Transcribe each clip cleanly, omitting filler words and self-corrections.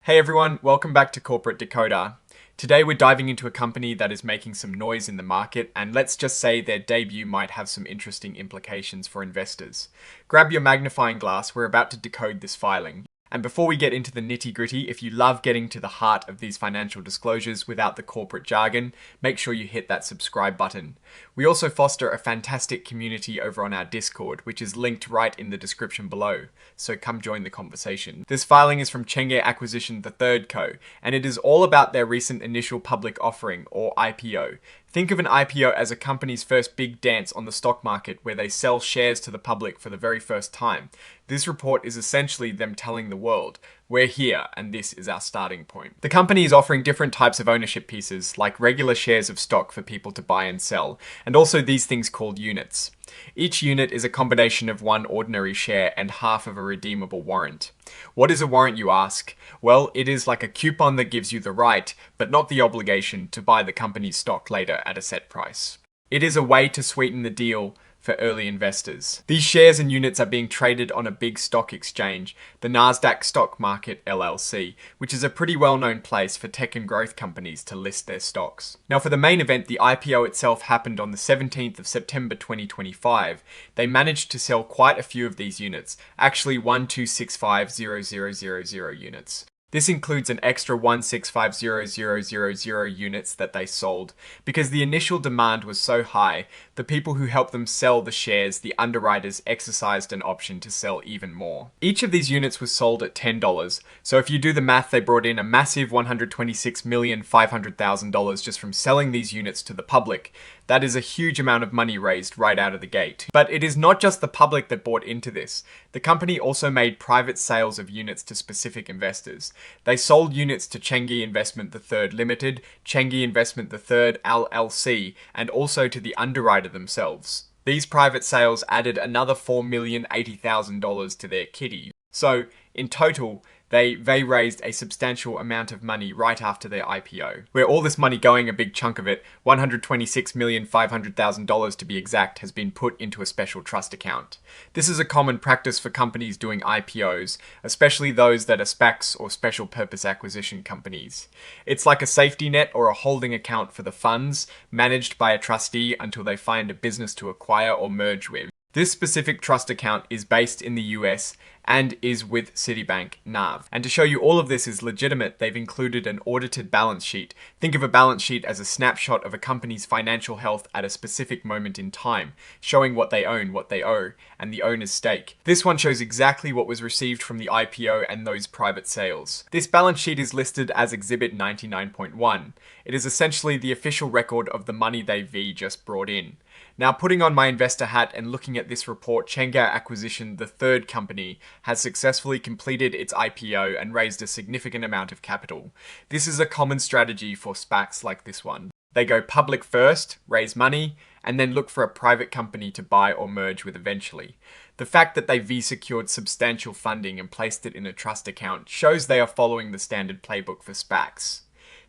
Hey everyone, welcome back to Corporate Decoder. Today we're diving into a company that is making some noise in the market, and let's just say their debut might have some interesting implications for investors. Grab your magnifying glass, we're about to decode this filing. And before we get into the nitty-gritty, if you love getting to the heart of these financial disclosures without the corporate jargon, make sure you hit that subscribe button. We also foster a fantastic community over on our Discord, which is linked right in the description below, so come join the conversation. This filing is from Chenghe Acquisition the Third Co, and it is all about their recent initial public offering, or IPO. Think of an IPO as a company's first big dance on the stock market where they sell shares to the public for the very first time. This report is essentially them telling the world, we're here and this is our starting point. The company is offering different types of ownership pieces, like regular shares of stock for people to buy and sell, and also these things called units. Each unit is a combination of one ordinary share and half of a redeemable warrant. What is a warrant, you ask? Well, it is like a coupon that gives you the right, but not the obligation, to buy the company's stock later at a set price. It is a way to sweeten the deal for early investors. These shares and units are being traded on a big stock exchange, the Nasdaq Stock Market LLC, which is a pretty well-known place for tech and growth companies to list their stocks. Now for the main event, the IPO itself happened on the 17th of September 2025. They managed to sell quite a few of these units, actually 1,265,000 units. This includes an extra 165,000 units that they sold. Because the initial demand was so high, the people who helped them sell the shares, the underwriters, exercised an option to sell even more. Each of these units was sold at $10, so if you do the math, they brought in a massive $126,500,000 just from selling these units to the public. That is a huge amount of money raised right out of the gate. But it is not just the public that bought into this. The company also made private sales of units to specific investors. They sold units to Chenghe Investment III Limited, Chenghe Investment III LLC, and also to the underwriter themselves. These private sales added another $4,080,000 to their kitty. So, in total, they raised a substantial amount of money right after their IPO. Where all this money going, a big chunk of it, $126,500,000 to be exact, has been put into a special trust account. This is a common practice for companies doing IPOs, especially those that are SPACs or special purpose acquisition companies. It's like a safety net or a holding account for the funds, managed by a trustee until they find a business to acquire or merge with. This specific trust account is based in the US and is with Citibank NAV. And to show you all of this is legitimate, they've included an audited balance sheet. Think of a balance sheet as a snapshot of a company's financial health at a specific moment in time, showing what they own, what they owe, and the owner's stake. This one shows exactly what was received from the IPO and those private sales. This balance sheet is listed as Exhibit 99.1. It is essentially the official record of the money they just brought in. Now, putting on my investor hat and looking at this report, Chenghe Acquisition, the third company, has successfully completed its IPO and raised a significant amount of capital. This is a common strategy for SPACs like this one. They go public first, raise money, and then look for a private company to buy or merge with eventually. The fact that they secured substantial funding and placed it in a trust account shows they are following the standard playbook for SPACs.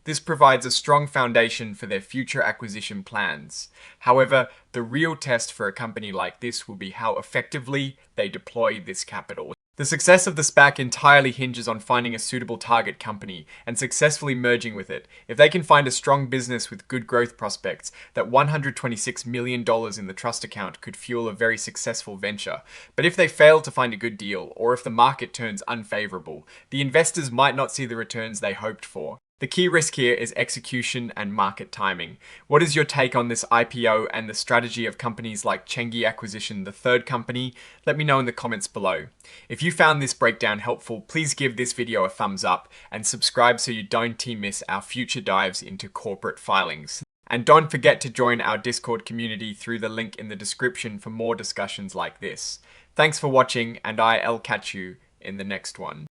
This provides a strong foundation for their future acquisition plans. However, the real test for a company like this will be how effectively they deploy this capital. The success of the SPAC entirely hinges on finding a suitable target company and successfully merging with it. If they can find a strong business with good growth prospects, that $126 million in the trust account could fuel a very successful venture. But if they fail to find a good deal, or if the market turns unfavorable, the investors might not see the returns they hoped for. The key risk here is execution and market timing. What is your take on this IPO and the strategy of companies like Chenghe Acquisition, the third company? Let me know in the comments below. If you found this breakdown helpful, please give this video a thumbs up and subscribe so you don't miss our future dives into corporate filings. And don't forget to join our Discord community through the link in the description for more discussions like this. Thanks for watching, and I'll catch you in the next one.